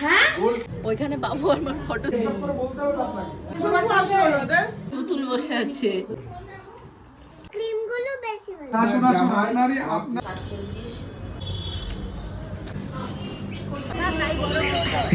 হ্যাঁ ওইখানে বাবু আমার ফটো পুতুল বসে আছে। ক্রিমগুলো বেশি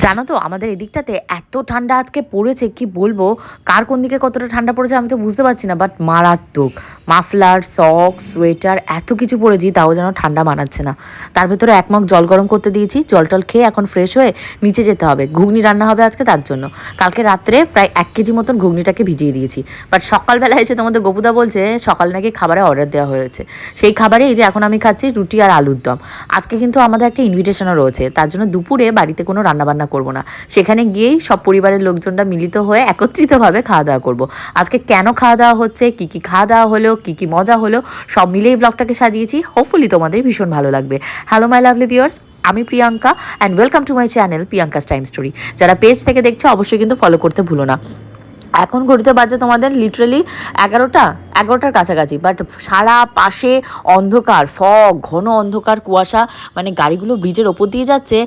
জানো তো আমাদের এদিকটাতে এত ঠান্ডা আজকে পড়েছে কি বলবো, কার কোন দিকে কতটা ঠান্ডা পড়েছে আমি তো বুঝতে পারছি না, বাট মারাত্মক। মাফলার, সক্স, সোয়েটার এত কিছু পরেছি তাও যেন ঠান্ডা মানাচ্ছে না। তার ভেতরে এক মগ জল গরম করতে দিয়েছি, জল টল খেয়ে এখন ফ্রেশ হয়ে নিচে যেতে হবে। ঘুগনি রান্না হবে আজকে, তার জন্য কালকে রাত্রে প্রায় 1 কেজি মতন ঘুগনিটাকে ভিজিয়ে দিয়েছি। বাট সকালবেলা এসে তোমাদের গোপুদা বলছে সকাল নাকি খাবারে অর্ডার দেওয়া হয়েছে। সেই খাবারে এই যে এখন আমি খাচ্ছি রুটি আর আলুর দম। আজকে কিন্তু আমাদের একটা ইনভিটেশনও রয়েছে, তার জন্য দুপুরে বাড়িতে কোনো রান্নাবান্না করব না, সেখানে গিয়েই সব পরিবারের লোকজনরা মিলিত হয়ে একত্রিতভাবে খাওয়া দাওয়া করব। আজকে কেন খাওয়া দাওয়া হচ্ছে, কি কি খাওয়া দাওয়া হলো, কি কি মজা হলো, সব মিলেই ব্লগটাকে সাজিয়েছি। হোপফুলি তোমাদের ভীষণ ভালো লাগবে। হ্যালো মাই লাভলি ভিউয়ার্স, আমি Priyanka and welcome to my channel Priyanka's time story. যারা পেজ থেকে দেখছো অবশ্যই কিন্তু ফলো করতে ভুলো না। এখন ঘড়িতে বাজে তোমাদের লিটারালি 11টার কাছাকাছি, বাট সারা পাশে অন্ধকার, ফগ, ঘন অন্ধকার, কুয়াশা, মানে গাড়িগুলো ব্রিজের ওপর দিয়ে যাচ্ছে,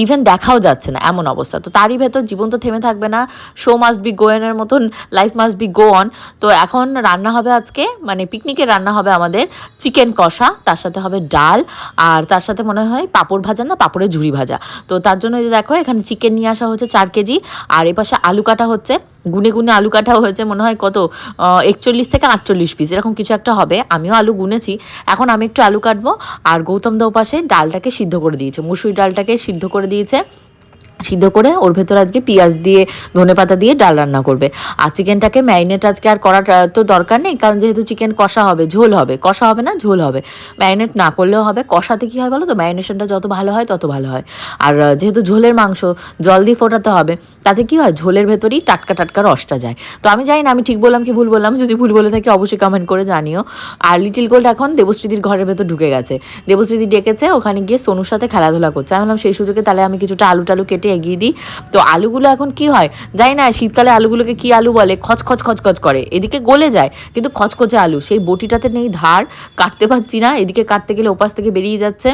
ইভেন দেখাও যাচ্ছে না এমন অবস্থা। তো তারই ভেতর জীবন তো থেমে থাকবে না, শো মাস্ট বি গোয়েনের মতন life must be go on. তো এখন রান্না হবে আজকে, মানে পিকনিকে রান্না হবে আমাদের চিকেন কষা, তার সাথে হবে ডাল, আর তার সাথে মনে হয় পাঁপড় ভাজা, না পাঁপড়ের ঝুড়ি ভাজা। তো তার জন্য এই যে দেখো এখানে চিকেন নিয়ে আসা হচ্ছে 4 কেজি, আর এ পাশে আলু কাটা হচ্ছে, গুনে গুনে আলু কাটা হয়েছে মনে হয় কত 41 থেকে 48 পিস এরকম কিছু একটা হবে। আমিও আলু গুনেছি। এখন আমি একটু আলু কাটবো, আর গৌতম দা পাশে ডালটাকে সিদ্ধ করে দিয়েছে, মুসুরি ডালটাকে সিদ্ধ করে দিয়েছে। সিদ্ধ করে ওর ভেতর আজকে পেঁয়াজ দিয়ে ধনেপাতা দিয়ে ডাল রান্না করবে। আর চিকেনটাকে ম্যারিনেট আজকে আর করার তো দরকার নেই, কারণ যেহেতু চিকেন কষা হবে, ঝোল হবে, কষা হবে না ঝোল হবে, ম্যারিনেট না করলেও হবে। কষাতে কী হয় বলো তো, ম্যারিনেশনটা যত ভালো হয় তত ভালো হয়। আর যেহেতু ঝোলের মাংস জল দিয়ে ফোটাতে হবে, তাতে কি হয় ঝোলের ভেতরেই টাটকা টাটকা রসটা যায়। তো আমি জানি না আমি ঠিক বললাম কি ভুল বললাম, যদি ভুল বলে থাকি অবশ্যই কমেন্ট করে জানিও। আর লিটিল গোল্ড এখন দেবশ্রীদির ঘরের ভেতর ঢুকে গেছে, দেবশ্রীদি ডেকেছে, ওখানে গিয়ে সোনুর সাথে খেলাধুলা করছে। আমি বললাম সেই সুযোগে তাহলে আমি কিছুটা আলু টালু কেটে এগিয়ে দিই। তো আলুগুলো এখন কি হয় জানি না, শীতকালে আলুগুলোকে কি আলু বলে, খচখচ খচখচ করে, এদিকে গলে যায় কিন্তু খচখচে আলু, সেই বটিটাতে নেই ধার, কাটতে পারছি না, এদিকে কাটতে গেলে ওপাশ থেকে বেরিয়ে যাচ্ছে।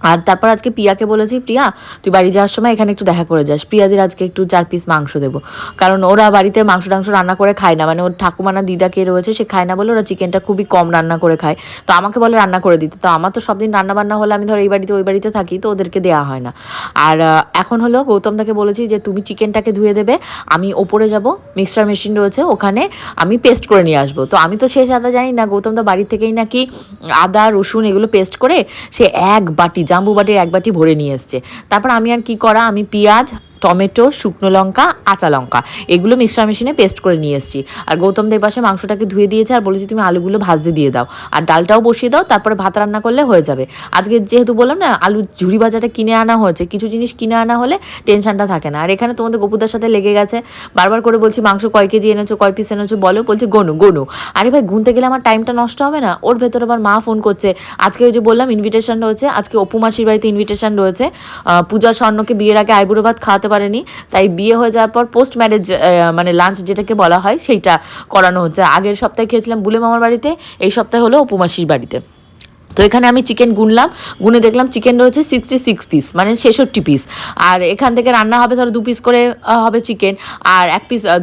আর তারপর আজকে প্রিয়াকে বলেছি, প্রিয়া তুই বাড়ি যাওয়ার সময় এখানে একটু দেখা করে যাস, প্রিয়াদের আজকে একটু 4 পিস মাংস দেবো, কারণ ওরা বাড়িতে মাংস টাংস রান্না করে খায় না, মানে ওর ঠাকুমানা দিদা কে রয়েছে সে খায় না বলে ওরা চিকেনটা খুবই কম রান্না করে খায়। তো আমাকে বলে রান্না করে দিতে, তো আমার তো সব দিন রান্না বান্না হলে আমি ধর এই বাড়িতে ওই বাড়িতে থাকি, তো ওদেরকে দেওয়া হয় না। আর এখন হলো গৌতম দাকে বলেছি যে তুমি চিকেনটাকে ধুয়ে দেবে, আমি ওপরে যাব, মিক্সচার মেশিন রয়েছে ওখানে আমি পেস্ট করে নিয়ে আসবো। তো আমি তো সেই আদা জানি না, গৌতম দা বাড়ি থেকেই নাকি আদা রসুন এগুলো পেস্ট করে সে 1 বাটি, জাম্বু বাটির 1 বাটি ভরে নিয়ে এসছে। তারপর আমি আর কি করা, আমি পেঁয়াজ, টমেটো, শুকনো লঙ্কা, কাঁচা লঙ্কা এগুলো মিক্সচার মেশিনে পেস্ট করে নিয়ে এসেছি। আর গৌতম দেব পাশে মাংসটাকে ধুয়ে দিয়েছে, আর বলেছি তুমি আলুগুলো ভাজতে দিয়ে দাও, আর ডালটাও বসিয়ে দাও, তারপরে ভাত রান্না করলে হয়ে যাবে। আজকে যেহেতু বললাম না আলু ঝুড়ি ভাজাটা কিনে আনা হয়েছে, কিছু জিনিস কিনে আনা হলে টেনশনটা থাকে না। আর এখানে তোমাদের গপুদার সাথে লেগে গেছে, বারবার করে বলছি মাংস কয় কেজি এনেছো, কয় পিস এনেছো বলো, বলছে গনু গনু। আরে ভাই গুনতে গেলে আমার টাইমটা নষ্ট হবে না? ওর ভেতরে আবার মা ফোন করছে, আজকে ওই যে বললাম ইনভিটেশন রয়েছে, আজকে অপু মাসির বাড়িতে ইনভিটেশন রয়েছে। পূজা স্বর্ণকে বিয়ের আগে আইবুড়ো ভাত খাওয়াতে পারেনি, তাই বিয়ে হয়ে যাওয়ার পর পোস্ট ম্যারেজ মানে লাঞ্চ যেটাকে বলা হয় সেইটা করানো হচ্ছে। আগের সপ্তাহে খেয়েছিলাম বুলে মামার বাড়িতে, এই সপ্তাহে হলো অপু মাসির বাড়িতে। তো এখানে আমি চিকেন গুনলাম, গুনে দেখলাম চিকেন রয়েছে 66 পিস, মানে 66 পিস। আর এখান থেকে রান্না হবে ধরো 2 পিস করে হবে চিকেন, আর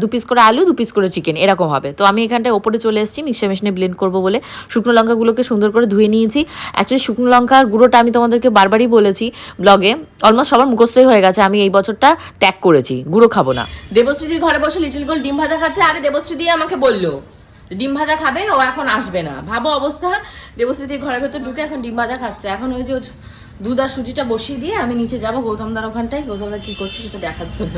2 পিস করে আলু, 2 পিস করে চিকেন এরকম হবে। তো আমি এখানটায় ওপরে চলে এসেছি মিক্সচার মেশিনে ব্লেন্ড করবো বলে। শুকনো লঙ্কাগুলোকে সুন্দর করে ধুয়ে নিয়েছি। অ্যাকচুয়ালি শুকনো লঙ্কার গুঁড়োটা আমি তোমাদেরকে বারবারই বলেছি ব্লগে, অলমোস্ট সবার মুখস্থই হয়ে গেছে, আমি এই বছরটা ত্যাগ করেছি, গুঁড়ো খাবো না। দেবশ্রীদির ঘরে বসে লিটিল গোল্ড ডিম ভাজা খাচ্ছে। আরে দেবশ্রীদি আমাকে বললো ডিম ভাজা খাবে, ও এখন আসবে না, ভাবো অবস্থা। দেবশ্রীদি ঘরের ভেতর ঢুকে এখন ডিম ভাজা খাচ্ছে। এখন ওই যে দুধ আর সুজিটা বসিয়ে দিয়ে আমি নিচে যাবো গৌতমদার ওখানটায়, গৌতমদা কি করছে সেটা দেখার জন্য।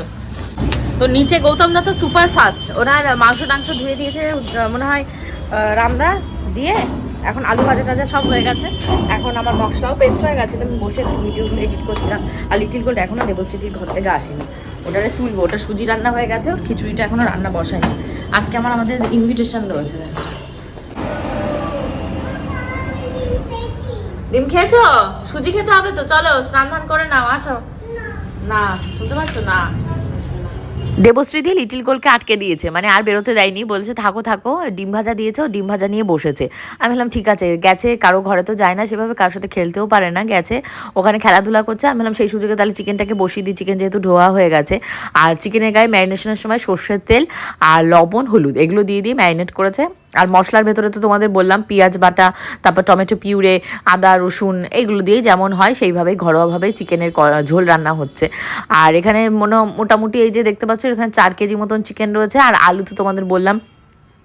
তো নিচে গৌতমদা তো সুপার ফাস্ট, ওনার মাংস টাংস ধুয়ে দিয়েছে মনে হয় রামদা দিয়ে, এখন আলু ভাজা টাজা সব হয়ে গেছে, এখন আমার মশলাও পেস্ট হয়ে গেছে। আমি বসে ভিডিওগুলো এডিট করছিলাম। আর লিটিল গোল্ড এখনও দেবশ্রীদির ঘর থেকে আসেনি, ওটারে তুলবো, ওটা সুজি রান্না হয়ে গেছে, খিচুড়িটা এখনও রান্না বসায়নি। আজকে আমাদের ইনভিটেশন রয়েছে। ডিম খেয়েছো? সুজি খেতে হবে তো, চলো স্নান ধান করে নাও, আসো। না শুনতে পাচ্ছ না, দেবশ্রী দিয়ে লিটিল গোলকে আটকে দিয়েছে, মানে আর বেরোতে দেয়নি, বলছে থাকো থাকো, ডিম ভাজা দিয়েছে, ও ডিম ভাজা নিয়ে বসেছে। আমি বললাম ঠিক আছে, গেছে, কারো ঘরে তো যায় না সেভাবে, কারোর সাথে খেলতেও পারে না, গেছে ওখানে খেলাধুলা করছে। আমি বললাম সেই সুযোগে তাহলে চিকেনটাকে বসিয়ে দিই, চিকেন যেহেতু ধোয়া হয়ে গেছে। আর চিকেনের গায়ে ম্যারিনেশনের সময় সর্ষের তেল আর লবণ হলুদ এগুলো দিয়ে দিয়ে ম্যারিনেট করেছে। আর মশলার ভেতরে তো তোমাদের বললাম পেঁয়াজ বাটা, তারপর টমেটো পিউরে, আদা রসুন এগুলো দিয়ে যেমন হয় সেইভাবেই ঘরোয়াভাবেই চিকেনের ঝোল রান্না হচ্ছে। আর এখানে মোটামুটি এই যে দেখতে পাচ্ছ এখানে 4 কেজি মতন চিকেন রয়েছে। আর আলু তো তোমাদের বললাম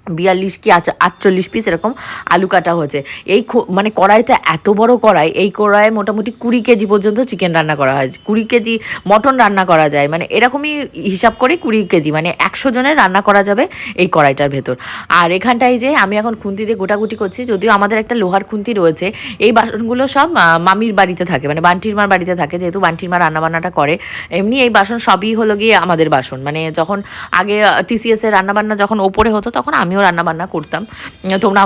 42 কি 48 পিস এরকম আলু কাটা হয়েছে। এই মানে কড়াইটা এত বড় কড়াই, এই কড়াইয়ে মোটামুটি 20 কেজি পর্যন্ত চিকেন রান্না করা হয়, 20 কেজি মটন রান্না করা যায়, মানে এরকমই হিসাব করে 20 কেজি, মানে 100 জনের রান্না করা যাবে এই কড়াইটার ভেতর। আর এখানটায় যে আমি এখন খুন্তি দিয়ে গোটাগুটি করছি, যদিও আমাদের একটা লোহার খুন্তি রয়েছে। এই বাসনগুলো সব মামির বাড়িতে থাকে, মানে বান্টির মার বাড়িতে থাকে, যেহেতু বান্টির মা রান্নাবান্নাটা করে। এমনি এই বাসন সবই হলো গিয়ে আমাদের বাসন, মানে যখন আগে TCS এর রান্নাবান্না যখন ওপরে হতো তখন আমিও রান্না বান্না করতাম। তোমরা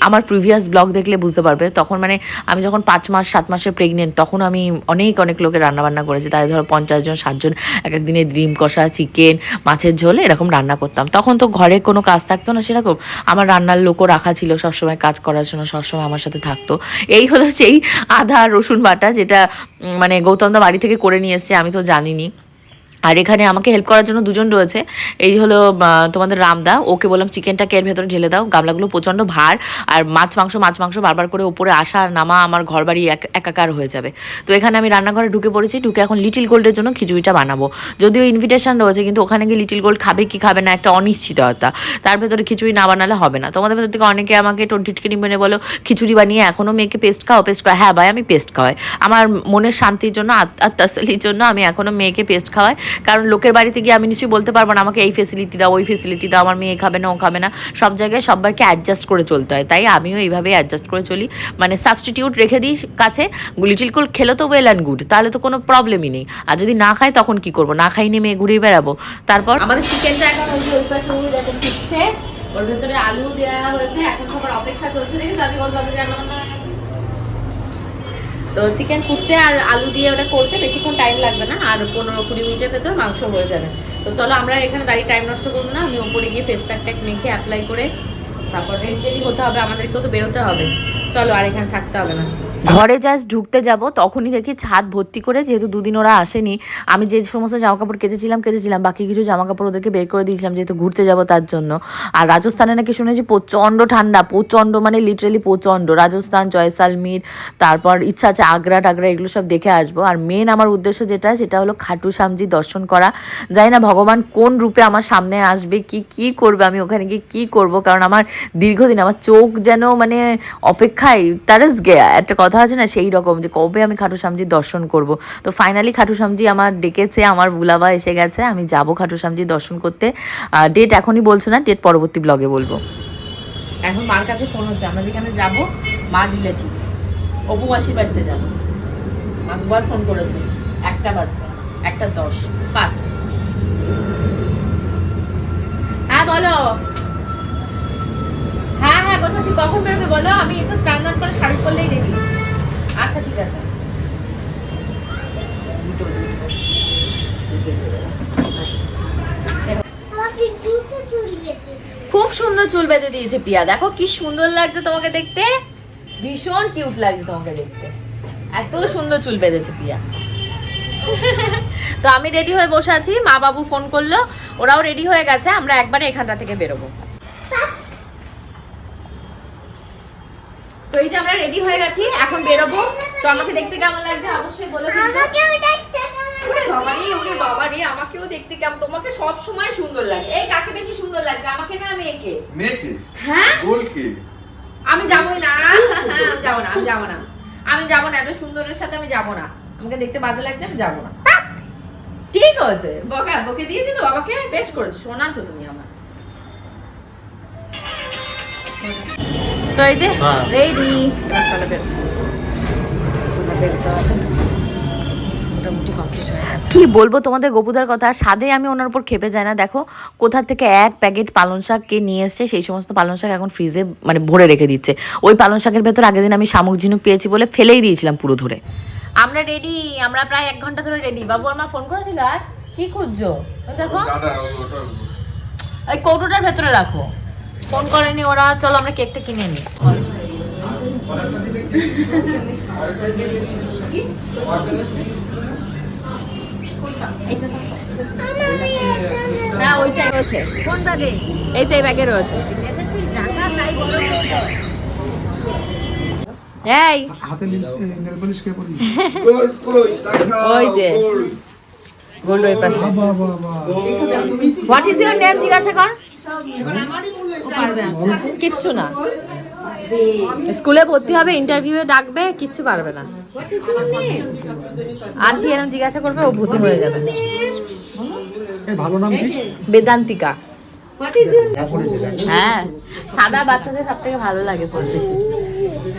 আমার প্রিভিয়াস ব্লগ দেখলে বুঝতে পারবে, তখন মানে আমি যখন 5 মাস 7 মাসের প্রেগনেন্ট তখন আমি অনেক লোকের রান্না বান্না করেছি, তাই ধরো 50 জন 60 জন এক একদিনে ডিম কষা, চিকেন, মাছের ঝোল এরকম রান্না করতাম। তখন তো ঘরে কোনো কাজ থাকতো না সেরকম, আমার রান্নার লোকও রাখা ছিল সবসময় কাজ করার জন্য, সবসময় আমার সাথে থাকতো। এই হলো সেই আদা রসুন বাটা, যেটা মানে গৌতম দা বাড়ি থেকে করে নিয়ে এসছে, আমি তো জানিনি। আর এখানে আমাকে হেল্প করার জন্য 2 জন রয়েছে। এই হলো তোমাদের রামদা, ওকে বললাম চিকেনটাকে এর ভেতরে ঢেলে দাও, গামলাগুলো প্রচণ্ড ভার, আর মাছ মাংস বারবার করে উপরে আসা আর নামা, আমার ঘর বাড়ি একাকার হয়ে যাবে। তো এখানে আমি রান্নাঘরে ঢুকে পড়েছি, ঢুকে এখন লিটিল গোল্ডের জন্য খিচুড়িটা বানাবো। যদিও ইনভিটেশন রয়েছে, কিন্তু ওখানে গিয়ে লিটিল গোল্ড খাবে কি খাবে না একটা অনিশ্চিততা, তার ভেতরে খিচুড়ি না বানালে হবে না। তোমাদের ভেতর থেকে অনেকে আমাকে টিটকিনি মেনে বলো খিচুড়ি বানিয়ে এখনও মেয়েকে পেস্ট খাও। হ্যাঁ ভাই, আমি পেস্ট খাওয়াই, আমার মনের শান্তির জন্য, আত্মার জন্য আমি এখনও মেয়েকে পেস্ট খাওয়াই। কারণ লোকের বাড়িতে গিয়ে আমি নিশ্চয়ই বলতে পারবো না আমাকে এই ফেসিলিটি দাও, ওই ফেসিলিটি দাও, আমার মেয়ে খাবে না, ও খাবে না। সব জায়গায় সবাইকে অ্যাডজাস্ট করে চলতে হয়, তাই আমিও এইভাবেই অ্যাডজাস্ট করে চলি, মানে সাবস্টিটিউট রেখে দিই কাছে। লিটিল গোল্ড খেলো তো ওয়েল অ্যান্ড গুড, তাহলে তো কোনো প্রবলেমই নেই। আর যদি না খাই তখন কি করবো, না খাইনি মেয়ে ঘুরিয়ে বেড়াবো। তারপর আমাদের চিকেনটা এখন ওই পাশে দেখুন ঠিকছে, ওর ভেতরে আলু দেওয়া হয়েছে, এখন সবার অপেক্ষা চলছে, দেখি যাতে রান্না বান্না হয়ে গেছে। তো চিকেন ফুটতে আর আলু দিয়ে ওটা করতে বেশিক্ষণ টাইম লাগবে না, আর 15-20 মিনিটের ভেতর মাংস হয়ে যাবে। তো চলো আমরা এখানে দাঁড়িয়ে টাইম নষ্ট করবো না, আমি ওপরে গিয়ে ফেস প্যাক মেখে অ্যাপ্লাই করে তারপর রেডি হতে হবে, আমাদেরকেও তো বেরোতে হবে। চলো, আর এখানে থাকতে হবে না। ঘরে জাস্ট ঢুকতে যাব তখনই দেখি ছাদ ভর্তি করে, যেহেতু 2 দিন ওরা আসেনি, আমি যে সমস্ত জামাকাপড় কেচেছিলাম, বাকি কিছু জামাকাপড় ওদেরকে বের করে দিয়েছিলাম যেহেতু ঘুরতে যাব তার জন্য। আর রাজস্থানে নাকি শুনেছি প্রচণ্ড ঠান্ডা, প্রচণ্ড মানে লিটারেলি প্রচণ্ড। রাজস্থান, জয়সালমীর, তারপর ইচ্ছা আছে আগ্রা টাগ্রা এগুলো সব দেখে আসবো। আর মেন আমার উদ্দেশ্য যেটা সেটা হলো খাটু শ্যামজি দর্শন করা। জানি না ভগবান কোন রূপে আমার সামনে আসবে, কি করবে, আমি ওখানে গিয়ে কী করবো, কারণ আমার দীর্ঘদিন আমার চোখ যেন মানে অপেক্ষায় তারাস গেয়া একটা কথা আছে না, সেই রকম যে কবে আমি খাটু শ্যামজির দর্শন করব। তো ফাইনালি খাটু শ্যামজি আমার ডেকেছে, আমার বুলাবা এসে গেছে, আমি যাব খাটু শ্যামজির দর্শন করতে। ডেট এখনই বলছে না, ডেট পরবর্তী ব্লগে বলবো। এখন মার কাছে ফোন হচ্ছে, আমরা যেখানে যাব মা রিলেটিভ অপু মাসির বাড়িতে যাব। মা 2বার ফোন করেছে, 1টা বাচ্চা, 1:10, 5। হ্যাঁ বলো, হ্যাঁ বলছি কখন বেরোবে বলো, আমি তো স্নান করে শাড়ি পরলেই রেডি। আচ্ছা ঠিক আছে। খুব সুন্দর চুল বেঁধে দিয়েছে পিয়া, দেখো কি সুন্দর লাগছে তোমাকে দেখতে, ভীষণ কিউট লাগছে তোমাকে দেখতে, এত সুন্দর চুল বেঁধেছে পিয়া। তো আমি রেডি হয়ে বসে আছি, মা বাবু ফোন করলো, ওরাও রেডি হয়ে গেছে, আমরা একবারে এখানটা থেকে বেরোবো। তো এই যে আমরা রেডি হয়ে গেছি, এখন বেরোবো। তো আমাকে দেখতে কেমন লাগছে অবশ্যই বলে দিও। বাবারে আমাকেও দেখতে কেমন, তোমাকে সব সময় সুন্দর লাগে। এই কাকে বেশি সুন্দর লাগছে, আমাকে না মেয়েকে? মেয়েকে। হ্যাঁ গোলকে। আমি যাবই না, আমি যাব না, এত সুন্দরের সাথে আমি যাব না, আমাকে দেখতে বাজে লাগছে, আমি যাব না। ঠিক আছে, বকে দিয়েছি তো বাবাকে, বেশ করেছো, শোনা তো তুমি আমার। তো এই যে রেডি, চলো বের। কি বলবো তোমাদের গোপুদার কথা, স্বাদে আমি ওনার উপর খেপে যাই না। দেখো কোথা থেকে 1 প্যাকেট পালং শাক কে নিয়ে এসছে, সেই সমস্ত পালং শাক এখন ফ্রিজে মানে ভরে রেখে দিচ্ছে। ওই পালং শাকের ভেতর আগের দিন আমি শামুক ঝিনুক পেয়েছি বলে ফেলেই দিয়েছিলাম পুরো ধরে। আমরা রেডি, আমরা প্রায় 1 ঘন্টা ধরে রেডি। বাবু আর মা ফোন করেছিল, আর কি খুঁজছো দেখো ওই কৌটোটার ভেতরে রাখো। ফোন করেনি ওরা, চলো আমরা কেকটা কিনে নিই। হ্যাঁ ওইটাই রয়েছে। কোন ব্যাগে? এই তো এই ব্যাগে রয়েছে। দেখেছিস ঢাকা তাই বড় হয়ে যায়। এই হাতে নেল পলিশ কে পরি ওই যে গোল্ড ওই পাশে। হোয়াট ইজ ইওর নেম জিজ্ঞাসা কর। কিচ্ছু না, স্কুলে ভর্তি হবে, ইন্টারভিউয়ে ডাকবে, কিচ্ছু পারবে না। আন্টি এরকম জিজ্ঞাসা করবে, ও ভর্তি হয়ে যাবে। এই ভালো নাম কি? বেদান্তিকা। হ্যাঁ, সাদা বাচ্চাদের সব থেকে ভালো লাগে পড়তে।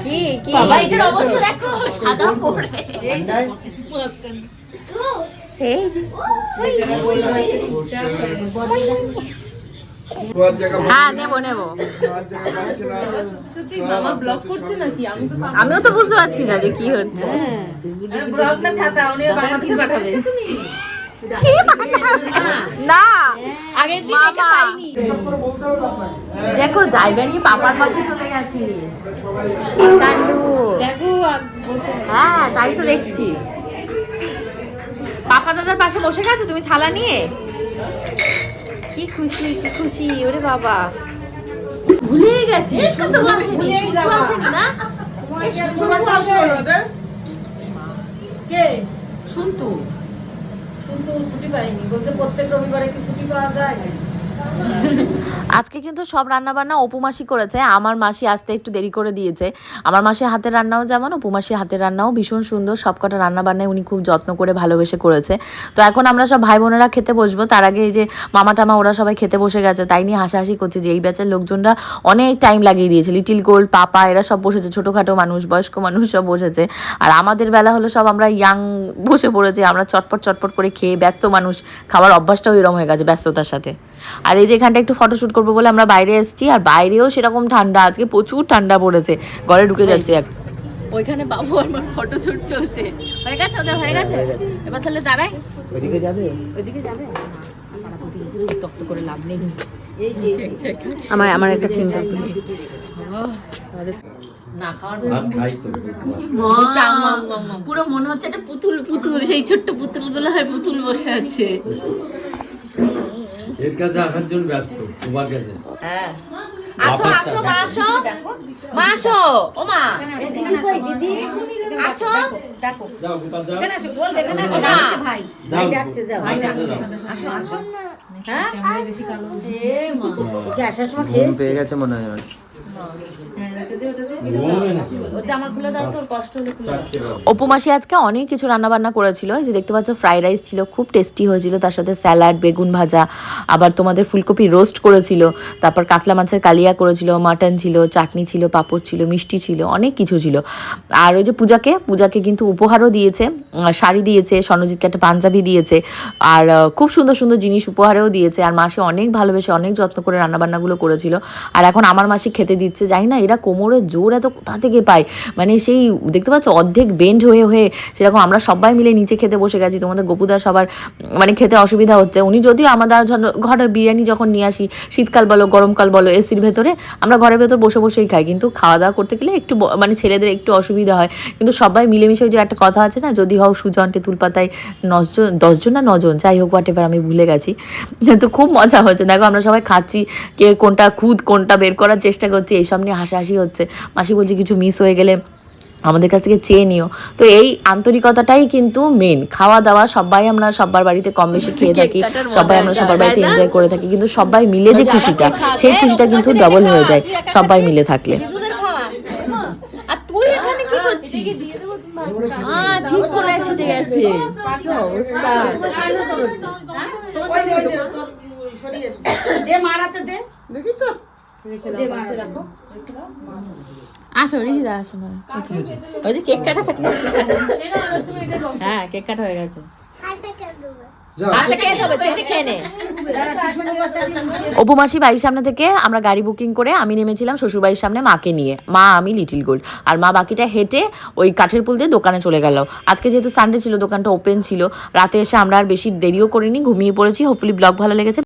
কি কি এটার অবস্থা দেখো, সাদা পড়ে। এই হ্যাঁ নেবো নেবো। আমিও তো বুঝতে পারছি না যে কি হচ্ছে। না আগের দিন দেখো জায়গা নিয়ে পাপার পাশে চলে গেছি। হ্যাঁ তাই তো দেখছি, পাপা দাদার পাশে বসে গেছো তুমি থালা নিয়ে। কি খুশি কি খুশি, ওরে বাবা ভুলে গেছি। শুনতে আসেনি, শুনতে আসেনি না। শুনতু ছুটি পাইনি, বলছে প্রত্যেক রবিবারে কি ছুটি পাওয়া যায়? আজকে কিন্তু সব রান্না বান্না অপু মাসি করেছে। আমার মাসি আসতে একটু দেরি করে দিয়েছে। আমার মাসির হাতের রান্নাও যেমন, অপু মাসির হাতের রান্নাও ভীষণ সুন্দর। সবকটা রান্না বান্নায় উনি খুব যত্ন করে ভালোবেসে করেছে। তো এখন আমরা সব ভাই বোনেরা খেতে বসবো। তার আগে এই যে মামা টামা ওরা সবাই খেতে বসে গেছে, তাই নিয়ে হাসাহাসি করছে যে এই ব্যাচের লোকজনরা অনেক টাইম লাগিয়ে দিয়েছে। লিটিল গোল্ড, পাপা এরা সব বসেছে, ছোটোখাটো মানুষ, বয়স্ক মানুষ সব বসেছে। আর আমাদের বেলা হলো সব আমরা ইয়াং বসে পড়েছি। আমরা চটপট চটপট করে খেয়ে, ব্যস্ত মানুষ, খাবার অভ্যাসটাও এরকম হয়ে গেছে ব্যস্ততার সাথে। আর এই যে এখানটা একটু ফটোশ্যুট করবো বলে আমরা বাইরে এসেছি, আর বাইরেও সেরকম ঠান্ডা, আজকে প্রচুর ঠান্ডা পড়েছে, ঘরে ঢুকে যাচ্ছে। ওইখানে বাবু আমার ফটোশুট চলছে। হয়ে গেছে ওদের, হয়ে গেছে। এবার তাহলে দাঁড়াই, ওইদিকে যাবে, ওইদিকে যাবে না, পাড়া প্রতিবেশী তক্ত করে লাভ নেই। আমার একটা সিন করতে না খাওয়ার পুরো মনে হচ্ছে একটা পুতুল পুতুল, সেই ছোট্ট পুতুল গুলো হয় পুতুল বসে আছে। এর কাছে আসার জন্য ব্যস্ত তোমার কাছে। হ্যাঁ আসো আসো মা, আসো মা, আসো ও মা, দিদি আসো দেখো। যাও গোপাল যাও। এখানে আসো, বল এখানে আসো, ডাকছে ভাই। ভাই ডাকছে, যাও ভাই ডাকছে। আসো আসো না। হ্যাঁ ক্যামেরায় বেশি কালো। এ মা কি আসার সময় খেয়েছিস? পেয়ে গেছে মনে হয় আমার। হ্যাঁ, ওটা দে, ওটা দে। ঘুমাবে না। ও জামা খুলে দাও, তোর কষ্ট হলে খুলে দাও। চারটে বাজে। অপু মাসি আজকে অনেক কিছু রান্নাবান্না করেছিল। এই যে দেখতে পাচ্ছ ফ্রাইড রাইস ছিল, খুব টেস্টি হয়েছিল। তার সাথে স্যালাড, বেগুন ভাজা, আবার তোমাদের ফুলকপি রোস্ট করেছিল, তারপর কাতলা মাছের কালিয়া করেছিল, মাটন ছিল, চাটনি ছিল, পাঁপড় ছিল, মিষ্টি ছিল, অনেক কিছু ছিল। আর ওই যে পূজাকে কিন্তু উপহারও দিয়েছে, শাড়ি দিয়েছে, স্বর্ণজিৎকে একটা পাঞ্জাবি দিয়েছে, আর খুব সুন্দর সুন্দর জিনিস উপহারেও দিয়েছে। আর মাসি অনেক ভালোবেসে অনেক যত্ন করে রান্নাবান্নাগুলো করেছিল। আর এখন আমার মাসি খেতে দিচ্ছে। জানি না এরা কোমরের জোর এত কোথা থেকে পায়, মানে সেই দেখতে পাচ্ছ অর্ধেক বেন্ড হয়ে হয়ে সেরকম। আমরা সবাই মিলে নিচে খেতে বসে গেছি। তোমাদের গোপুদা সবার মানে খেতে অসুবিধা হচ্ছে। উনি যদিও আমরা ঘরে বিরিয়ানি যখন নিয়ে আসি, শীতকাল বলো গরমকাল বলো, এসির ভেতরে আমরা ঘরের ভেতর বসে বসেই খাই, কিন্তু খাওয়া দাওয়া করতে গেলে একটু মানে ছেলেদের একটু অসুবিধা হয়। কিন্তু সবাই মিলেমিশে যে একটা কথা আছে না, যদি হও সুজন তেঁতুল পাতায় 10জন না 9জন, যাই হোক হোয়াট এভার, আমি ভুলে গেছি। তো খুব মজা হচ্ছে। দেখো আমরা সবাই খাচ্ছি, কে কোনটা খুদ কোনটা বের করার চেষ্টা করছি, এইসব নিয়ে হাসাহাসি হচ্ছে। মাসি বলছে কিছু মিস হয়ে গেলে আমাদের কাছ থেকে চেয়ে নিও। তো এই আন্তরিকতাটাই কিন্তু মেন। খাওয়া দাওয়া সবাই আমরা সবার বাড়িতে কম বেশি খেয়ে থাকি, সবাই আমরা সবার বাড়িতে এনজয় করে থাকি, কিন্তু সবাই মিলে যে খুশিটা, সেই খুশিটা কিন্তু ডবল হয়ে যায় সবাই মিলে থাকলে। দিদুদের খাওয়া। আর তুই এখানে কি করছিস? হ্যাঁ ঠিক করে এসে গেছে। কি অবস্থা। ওই দে, ওই দে, তোর সরিয়ে দে, মারাতে দে। দেখিস? দে মারা রাখো। আসো রিহিদা, আসো না। ওই যে কেক কাটা কাটি। হ্যাঁ কেক কাটা হয়ে গেছে। আচ্ছা খেয়ে দেবে চেটে খেয়ে নে। অপু মাসি বাড়ির সামনে থেকে আমরা গাড়ি বুকিং করে আমি নেমেছিলাম শ্বশুরবাড়ির সামনে মাকে নিয়ে, মা আমি লিটিল গোল্ড, আর মা বাকিটা হেঁটে ওই কাঠের পুল দিয়ে দোকানে চলে গেল। আজকে যেহেতু সানডে ছিল দোকানটা ওপেন ছিল, রাতে এসে আমরা আর বেশি দেরিও করিনি, ঘুমিয়ে পড়েছি। হোপফুলি ব্লগ ভালো লেগেছে।